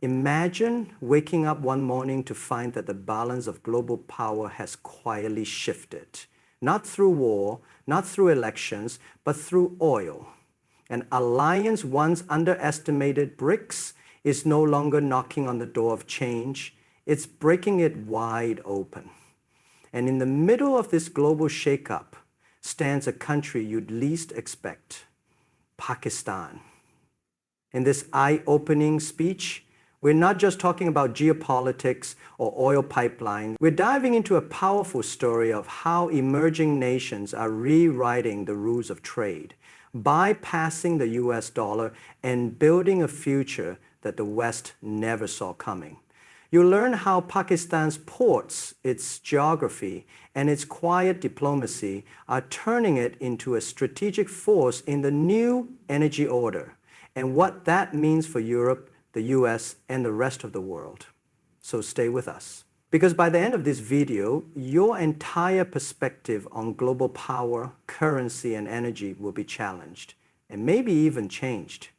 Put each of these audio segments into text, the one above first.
Imagine waking up one morning to find that the balance of global power has quietly shifted, not through war, not through elections, but through oil. An alliance once underestimated, BRICS, is no longer knocking on the door of change. It's breaking it wide open. And in the middle of this global shakeup stands a country you'd least expect, Pakistan. In this eye-opening speech, we're not just talking about geopolitics or oil pipelines. We're diving into a powerful story of how emerging nations are rewriting the rules of trade, bypassing the US dollar and building a future that the West never saw coming. You'll learn how Pakistan's ports, its geography, and its quiet diplomacy are turning it into a strategic force in the new energy order, and what that means for Europe, the US, and the rest of the world. So stay with us. Because by the end of this video, your entire perspective on global power, currency, and energy will be challenged, and maybe even changed.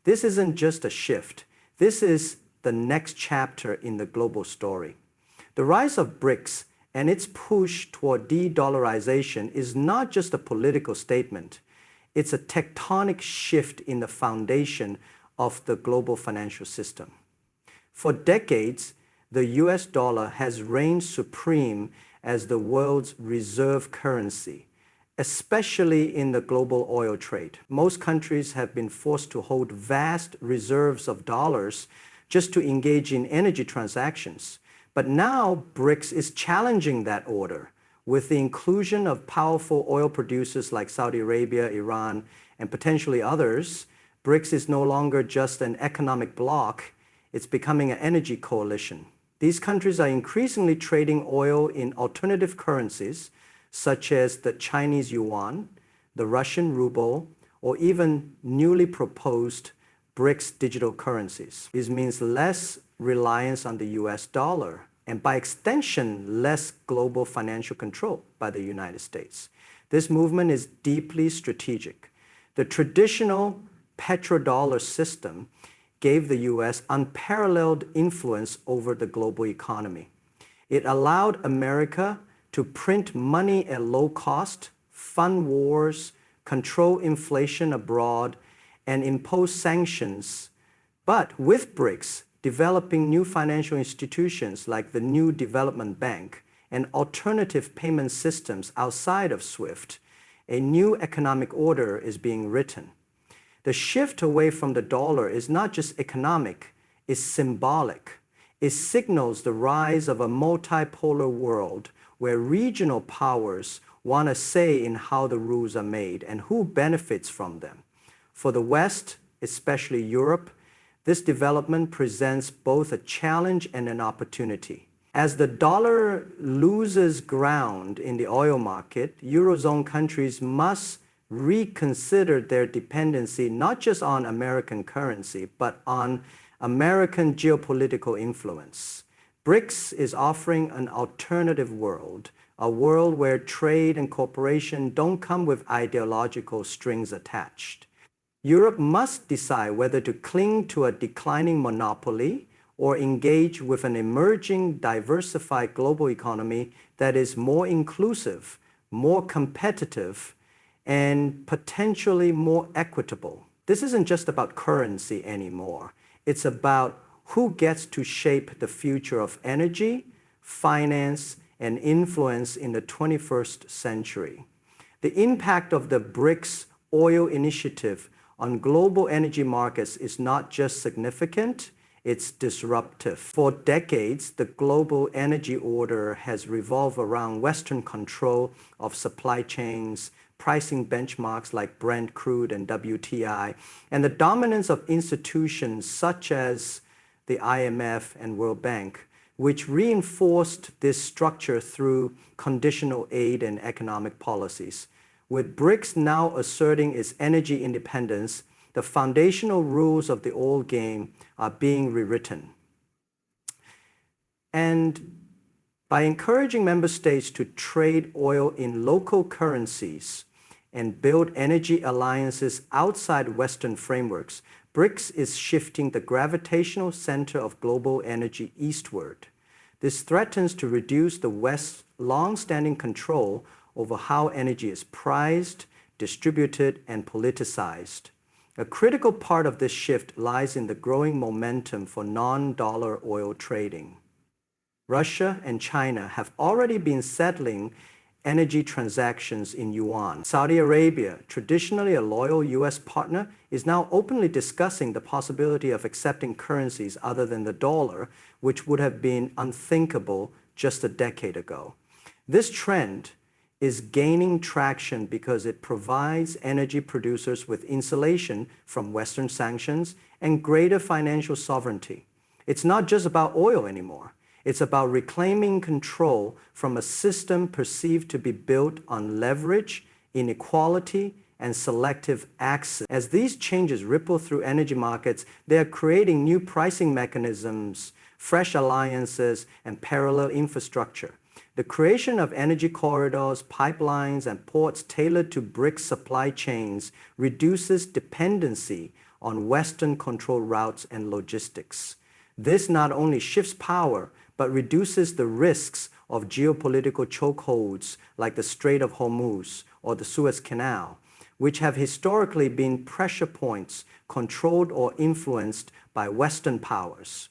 This isn't just a shift. This is the next chapter in the global story. The rise of BRICS and its push toward de-dollarization is not just a political statement. It's a tectonic shift in the foundation of the global financial system. For decades, the US dollar has reigned supreme as the world's reserve currency, especially in the global oil trade. Most countries have been forced to hold vast reserves of dollars just to engage in energy transactions. But now BRICS is challenging that order. With the inclusion of powerful oil producers like Saudi Arabia, Iran, and potentially others, BRICS is no longer just an economic bloc, it's becoming an energy coalition. These countries are increasingly trading oil in alternative currencies, such as the Chinese yuan, the Russian ruble, or even newly proposed BRICS digital currencies. This means less reliance on the US dollar, and by extension, less global financial control by the United States. This movement is deeply strategic. The traditional petrodollar system gave the US unparalleled influence over the global economy. It allowed America to print money at low cost, fund wars, control inflation abroad, and impose sanctions. But with BRICS, developing new financial institutions like the new development bank and alternative payment systems outside of SWIFT, a new economic order is being written. The shift away from the dollar is not just economic, it's symbolic. It signals the rise of a multipolar world where regional powers want a say in how the rules are made and who benefits from them. For the West, especially Europe, this development presents both a challenge and an opportunity. As the dollar loses ground in the oil market, Eurozone countries must reconsider their dependency not just on American currency, but on American geopolitical influence. BRICS is offering an alternative world, a world where trade and cooperation don't come with ideological strings attached. Europe must decide whether to cling to a declining monopoly or engage with an emerging, diversified global economy that is more inclusive, more competitive, and potentially more equitable. This isn't just about currency anymore. It's about who gets to shape the future of energy, finance, and influence in the 21st century. The impact of the BRICS oil initiative on global energy markets is not just significant, it's disruptive. For decades, the global energy order has revolved around Western control of supply chains, pricing benchmarks like Brent crude and WTI, and the dominance of institutions such as the IMF and World Bank, which reinforced this structure through conditional aid and economic policies. With BRICS now asserting its energy independence, the foundational rules of the old game are being rewritten. And by encouraging member states to trade oil in local currencies and build energy alliances outside Western frameworks, BRICS is shifting the gravitational center of global energy eastward. This threatens to reduce the West's long-standing control over how energy is priced, distributed, and politicized. A critical part of this shift lies in the growing momentum for non-dollar oil trading. Russia and China have already been settling energy transactions in yuan. Saudi Arabia, traditionally a loyal US partner, is now openly discussing the possibility of accepting currencies other than the dollar, which would have been unthinkable just a decade ago. This trend is gaining traction because it provides energy producers with insulation from Western sanctions and greater financial sovereignty. It's not just about oil anymore. It's about reclaiming control from a system perceived to be built on leverage, inequality, and selective access. As these changes ripple through energy markets, they are creating new pricing mechanisms, fresh alliances, and parallel infrastructure. The creation of energy corridors, pipelines, and ports tailored to BRICS supply chains reduces dependency on Western control routes and logistics. This not only shifts power, but reduces the risks of geopolitical chokeholds like the Strait of Hormuz or the Suez Canal, which have historically been pressure points controlled or influenced by Western powers.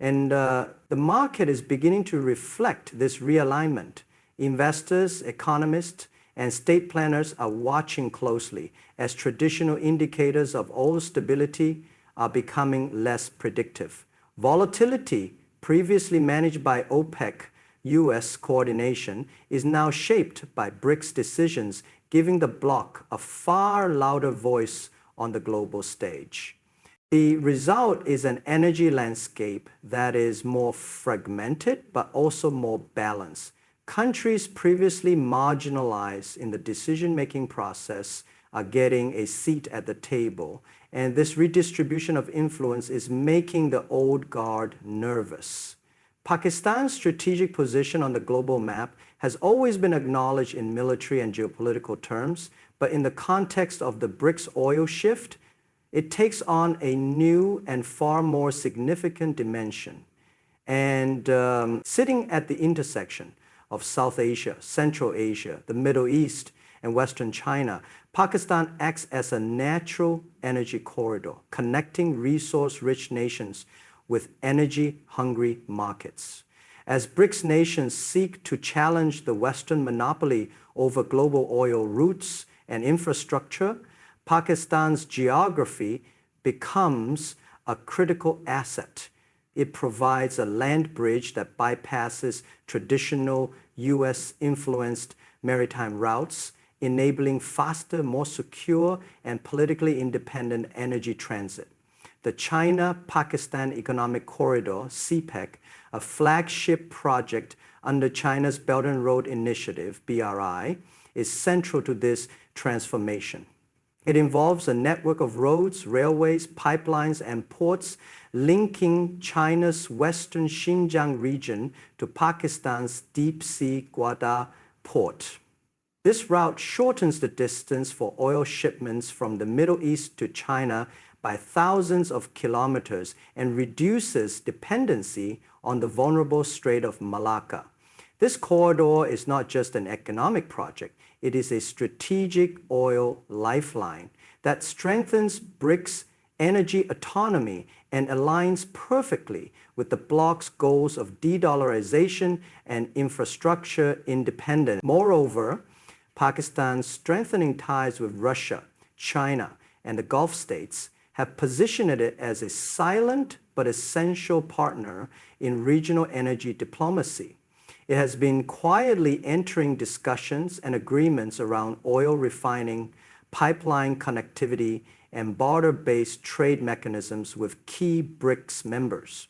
And the market is beginning to reflect this realignment. Investors, economists, and state planners are watching closely as traditional indicators of oil stability are becoming less predictive. Volatility, previously managed by OPEC-US coordination, is now shaped by BRICS decisions, giving the bloc a far louder voice on the global stage. The result is an energy landscape that is more fragmented but also more balanced. Countries previously marginalized in the decision-making process are getting a seat at the table, and this redistribution of influence is making the old guard nervous. Pakistan's strategic position on the global map has always been acknowledged in military and geopolitical terms, but in the context of the BRICS oil shift, it takes on a new and far more significant dimension. And sitting at the intersection of South Asia, Central Asia, the Middle East, and Western China, Pakistan acts as a natural energy corridor, connecting resource-rich nations with energy-hungry markets. As BRICS nations seek to challenge the Western monopoly over global oil routes and infrastructure, Pakistan's geography becomes a critical asset. It provides a land bridge that bypasses traditional US-influenced maritime routes, enabling faster, more secure, and politically independent energy transit. The China-Pakistan Economic Corridor, CPEC, a flagship project under China's Belt and Road Initiative, BRI, is central to this transformation. It involves a network of roads, railways, pipelines, and ports linking China's western Xinjiang region to Pakistan's deep-sea Gwadar Port. This route shortens the distance for oil shipments from the Middle East to China by thousands of kilometers and reduces dependency on the vulnerable Strait of Malacca. This corridor is not just an economic project, it is a strategic oil lifeline that strengthens BRICS' energy autonomy and aligns perfectly with the bloc's goals of de-dollarization and infrastructure independence. Moreover, Pakistan's strengthening ties with Russia, China, and the Gulf states have positioned it as a silent but essential partner in regional energy diplomacy. It has been quietly entering discussions and agreements around oil refining, pipeline connectivity, and border-based trade mechanisms with key BRICS members.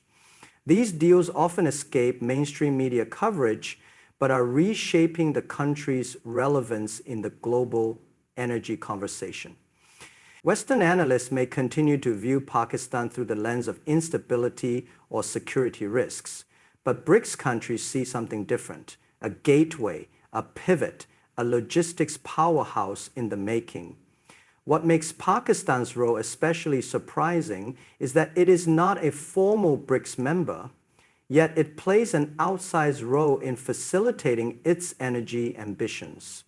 These deals often escape mainstream media coverage, but are reshaping the country's relevance in the global energy conversation. Western analysts may continue to view Pakistan through the lens of instability or security risks, but BRICS countries see something different, a gateway, a pivot, a logistics powerhouse in the making. What makes Pakistan's role especially surprising is that it is not a formal BRICS member, yet it plays an outsized role in facilitating its energy ambitions.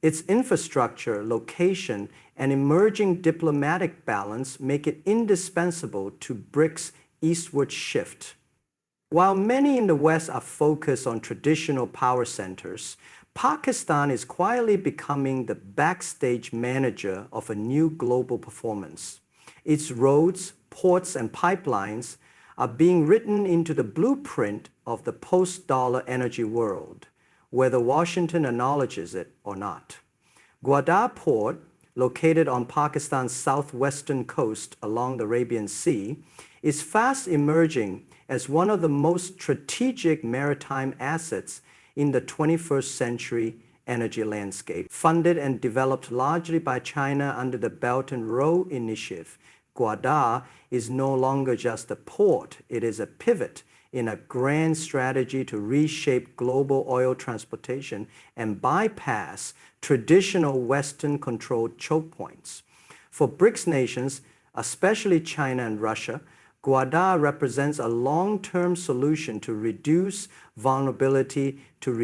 Its infrastructure, location, and emerging diplomatic balance make it indispensable to BRICS' eastward shift. While many in the West are focused on traditional power centers, Pakistan is quietly becoming the backstage manager of a new global performance. Its roads, ports, and pipelines are being written into the blueprint of the post-dollar energy world, whether Washington acknowledges it or not. Gwadar Port, located on Pakistan's southwestern coast along the Arabian Sea, is fast emerging as one of the most strategic maritime assets in the 21st century energy landscape. Funded and developed largely by China under the Belt and Road Initiative, Gwadar is no longer just a port, it is a pivot in a grand strategy to reshape global oil transportation and bypass traditional Western-controlled choke points. For BRICS nations, especially China and Russia, Gwadar represents a long-term solution to reduce vulnerability to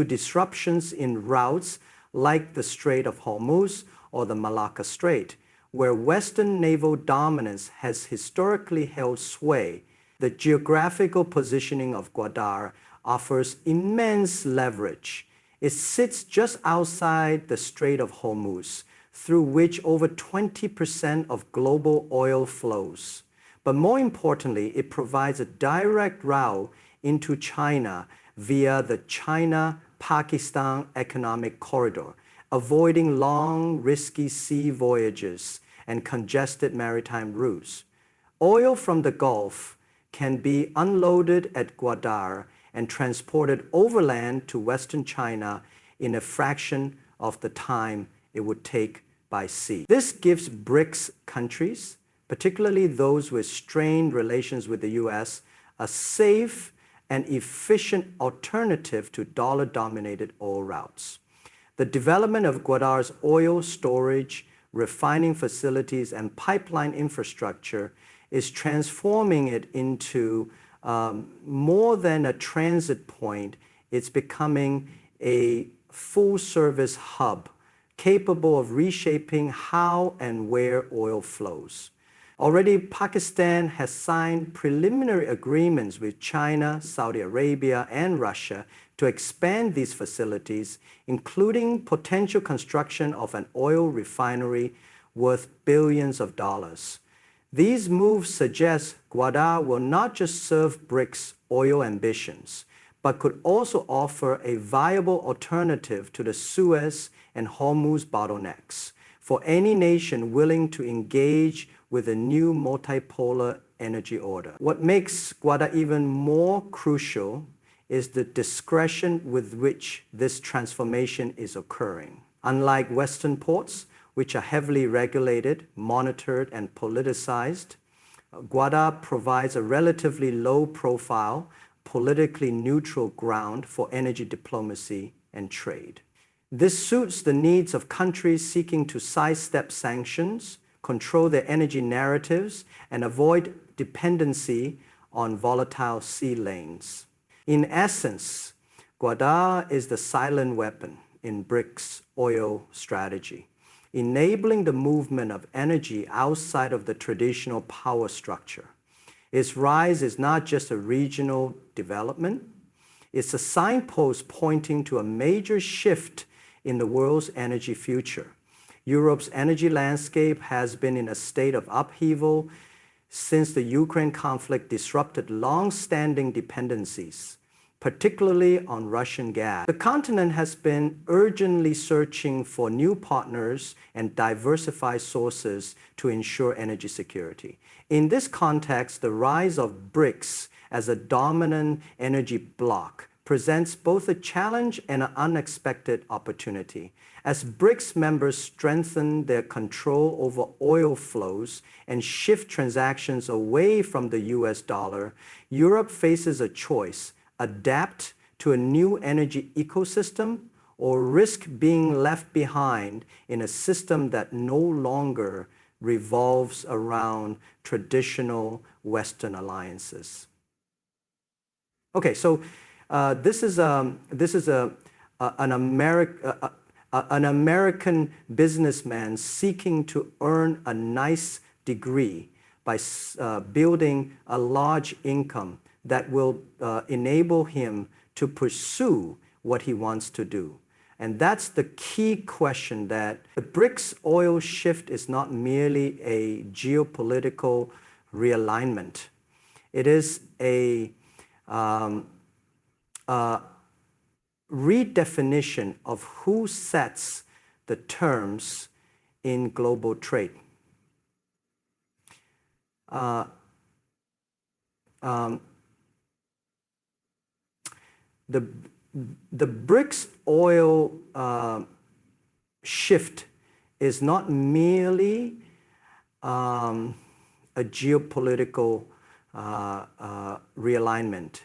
disruptions in routes like the Strait of Hormuz or the Malacca Strait, where Western naval dominance has historically held sway. The geographical positioning of Gwadar offers immense leverage. It sits just outside the Strait of Hormuz, through which over 20% of global oil flows. But more importantly, it provides a direct route into China via the China-Pakistan Economic Corridor, avoiding long, risky sea voyages and congested maritime routes. Oil from the Gulf can be unloaded at Gwadar and transported overland to Western China in a fraction of the time it would take by sea. This gives BRICS countries, particularly those with strained relations with the US, a safe and efficient alternative to dollar-dominated oil routes. The development of Gwadar's oil storage, refining facilities, and pipeline infrastructure is transforming it into more than a transit point. It's becoming a full-service hub capable of reshaping how and where oil flows. Already, Pakistan has signed preliminary agreements with China, Saudi Arabia, and Russia to expand these facilities, including potential construction of an oil refinery worth billions of dollars. These moves suggest Gwadar will not just serve BRICS oil ambitions, but could also offer a viable alternative to the Suez and Hormuz bottlenecks for any nation willing to engage with a new multipolar energy order. What makes Gwadar even more crucial is the discretion with which this transformation is occurring. Unlike Western ports, which are heavily regulated, monitored, and politicized, Gwadar provides a relatively low-profile, politically neutral ground for energy diplomacy and trade. This suits the needs of countries seeking to sidestep sanctions, control their energy narratives, and avoid dependency on volatile sea lanes. In essence, Gwadar is the silent weapon in BRICS oil strategy, enabling the movement of energy outside of the traditional power structure. Its rise is not just a regional development, it's a signpost pointing to a major shift in the world's energy future. Europe's energy landscape has been in a state of upheaval since the Ukraine conflict disrupted long-standing dependencies, particularly on Russian gas. The continent has been urgently searching for new partners and diversified sources to ensure energy security. In this context, the rise of BRICS as a dominant energy bloc presents both a challenge and an unexpected opportunity. As BRICS members strengthen their control over oil flows and shift transactions away from the US dollar, Europe faces a choice: adapt to a new energy ecosystem or risk being left behind in a system that no longer revolves around traditional Western alliances. Okay, so this is an American businessman seeking to earn a nice degree by building a large income that will enable him to pursue what he wants to do. And that's the key question, that the BRICS oil shift is not merely a geopolitical realignment. It is a redefinition of who sets the terms in global trade. The BRICS oil shift is not merely a geopolitical realignment.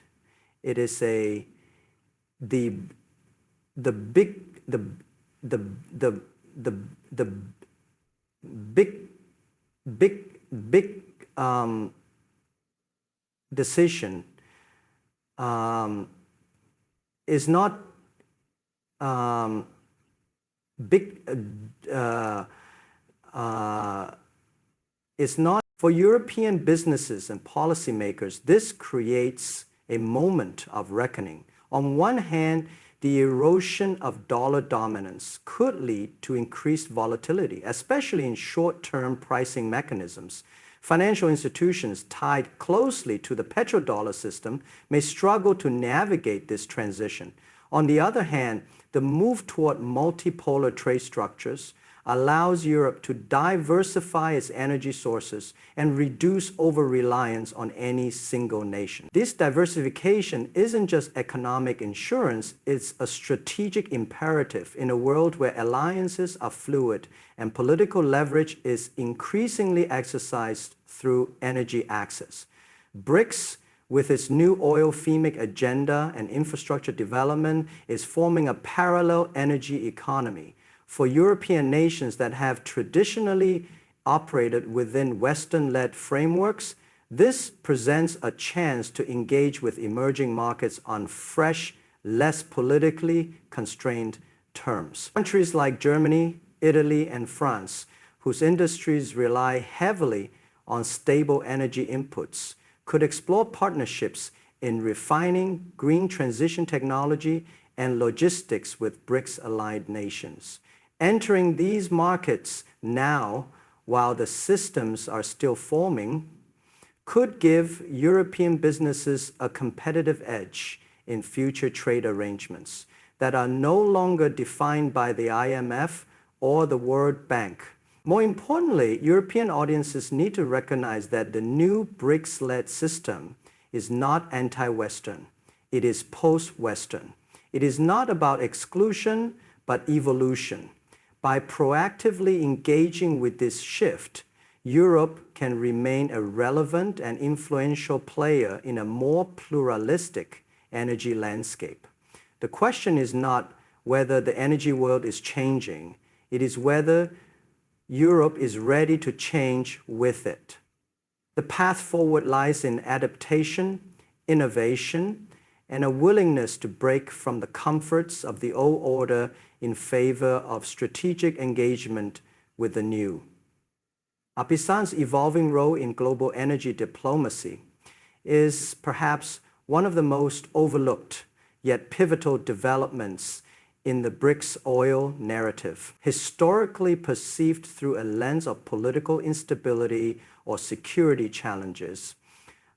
It is the big decision is not is not for European businesses and policymakers. This creates a moment of reckoning. On one hand, the erosion of dollar dominance could lead to increased volatility, especially in short-term pricing mechanisms. Financial institutions tied closely to the petrodollar system may struggle to navigate this transition. On the other hand, the move toward multipolar trade structures allows Europe to diversify its energy sources and reduce over-reliance on any single nation. This diversification isn't just economic insurance, it's a strategic imperative in a world where alliances are fluid and political leverage is increasingly exercised through energy access. BRICS, with its new oil-themic agenda and infrastructure development, is forming a parallel energy economy. For European nations that have traditionally operated within Western-led frameworks, this presents a chance to engage with emerging markets on fresh, less politically constrained terms. Countries like Germany, Italy, and France, whose industries rely heavily on stable energy inputs, could explore partnerships in refining, green transition technology, and logistics with BRICS-aligned nations. Entering these markets now, while the systems are still forming, could give European businesses a competitive edge in future trade arrangements that are no longer defined by the IMF or the World Bank. More importantly, European audiences need to recognize that the new BRICS-led system is not anti-Western. It is post-Western. It is not about exclusion, but evolution. By proactively engaging with this shift, Europe can remain a relevant and influential player in a more pluralistic energy landscape. The question is not whether the energy world is changing, it is whether Europe is ready to change with it. The path forward lies in adaptation, innovation, and a willingness to break from the comforts of the old order in favor of strategic engagement with the new. Apisan's evolving role in global energy diplomacy is perhaps one of the most overlooked yet pivotal developments in the BRICS oil narrative. Historically perceived through a lens of political instability or security challenges,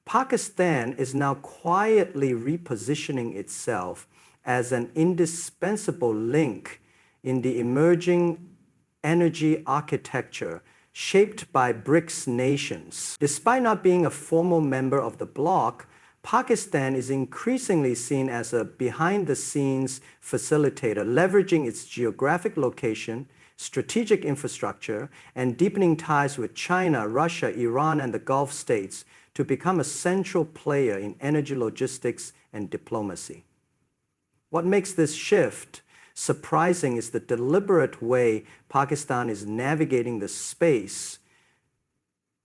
Pakistan is now quietly repositioning itself as an indispensable link in the emerging energy architecture shaped by BRICS nations. Despite not being a formal member of the bloc, Pakistan is increasingly seen as a behind-the-scenes facilitator, leveraging its geographic location, strategic infrastructure, and deepening ties with China, Russia, Iran, and the Gulf states to become a central player in energy logistics and diplomacy. What makes this shift surprising is the deliberate way Pakistan is navigating the space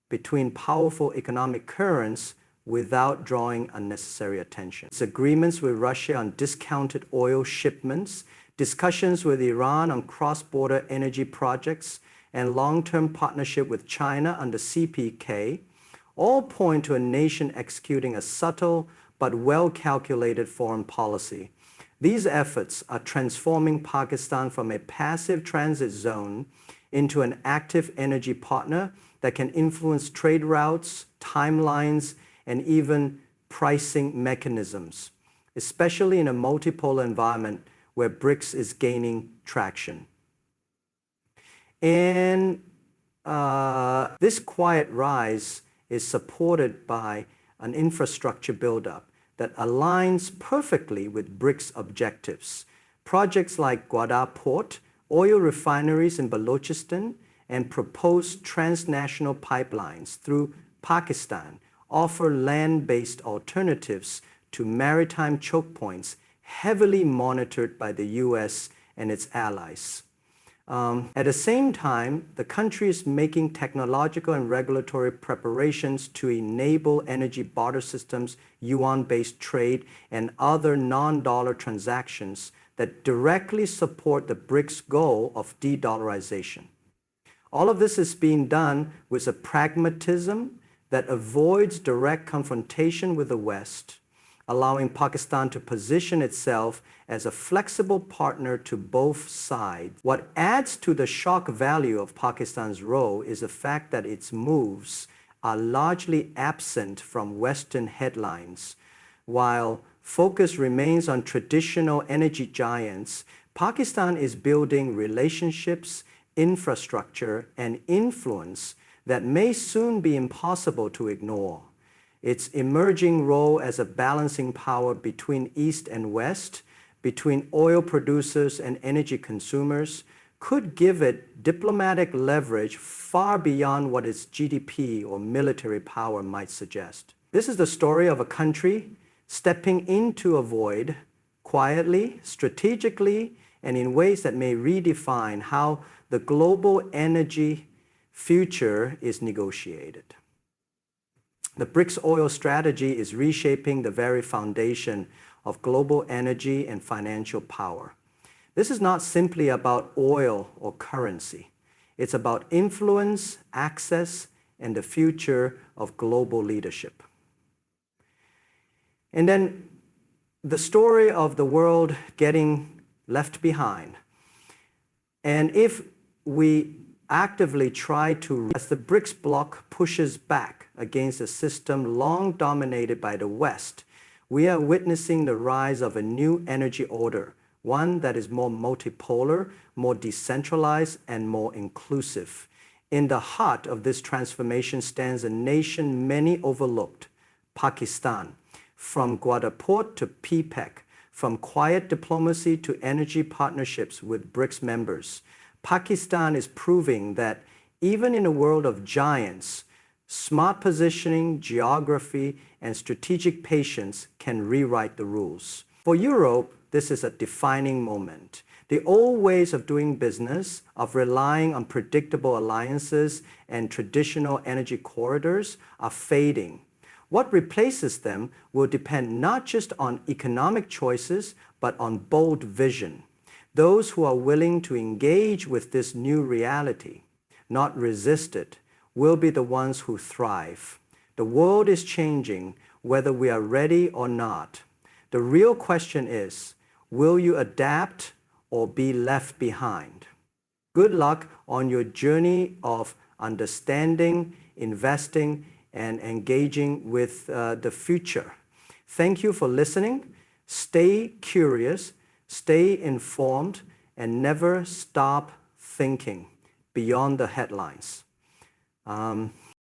between powerful economic currents without drawing unnecessary attention. Its agreements with Russia on discounted oil shipments, discussions with Iran on cross-border energy projects, and long-term partnership with China under CPK all point to a nation executing a subtle but well-calculated foreign policy. These efforts are transforming Pakistan from a passive transit zone into an active energy partner that can influence trade routes, timelines, and even pricing mechanisms, especially in a multipolar environment where BRICS is gaining traction. And this quiet rise is supported by an infrastructure buildup that aligns perfectly with BRICS objectives. Projects like Gwadar Port, oil refineries in Balochistan, and proposed transnational pipelines through Pakistan offer land-based alternatives to maritime choke points heavily monitored by the US and its allies. At the same time, the country is making technological and regulatory preparations to enable energy barter systems, yuan-based trade, and other non-dollar transactions that directly support the BRICS goal of de-dollarization. All of this is being done with a pragmatism that avoids direct confrontation with the West, allowing Pakistan to position itself as a flexible partner to both sides. What adds to the shock value of Pakistan's role is the fact that its moves are largely absent from Western headlines. While focus remains on traditional energy giants, Pakistan is building relationships, infrastructure, and influence that may soon be impossible to ignore. Its emerging role as a balancing power between East and West, between oil producers and energy consumers, could give it diplomatic leverage far beyond what its GDP or military power might suggest. This is the story of a country stepping into a void quietly, strategically, and in ways that may redefine how the global energy future is negotiated. The BRICS oil strategy is reshaping the very foundation of global energy and financial power. This is not simply about oil or currency. It's about influence, access, and the future of global leadership. And then the story of the world getting left behind. And if we actively try to, as the BRICS bloc pushes back against a system long dominated by the West, we are witnessing the rise of a new energy order, one that is more multipolar, more decentralized, and more inclusive. In the heart of this transformation stands a nation many overlooked, Pakistan. From Gwadar Port to PPEC, from quiet diplomacy to energy partnerships with BRICS members, Pakistan is proving that even in a world of giants, smart positioning, geography, and strategic patience can rewrite the rules. For Europe, this is a defining moment. The old ways of doing business, of relying on predictable alliances and traditional energy corridors, are fading. What replaces them will depend not just on economic choices, but on bold vision. Those who are willing to engage with this new reality, not resist it, will be the ones who thrive. The world is changing, whether we are ready or not. The real question is, will you adapt or be left behind? Good luck on your journey of understanding, investing, and engaging with the future. Thank you for listening. Stay curious, stay informed, and never stop thinking beyond the headlines.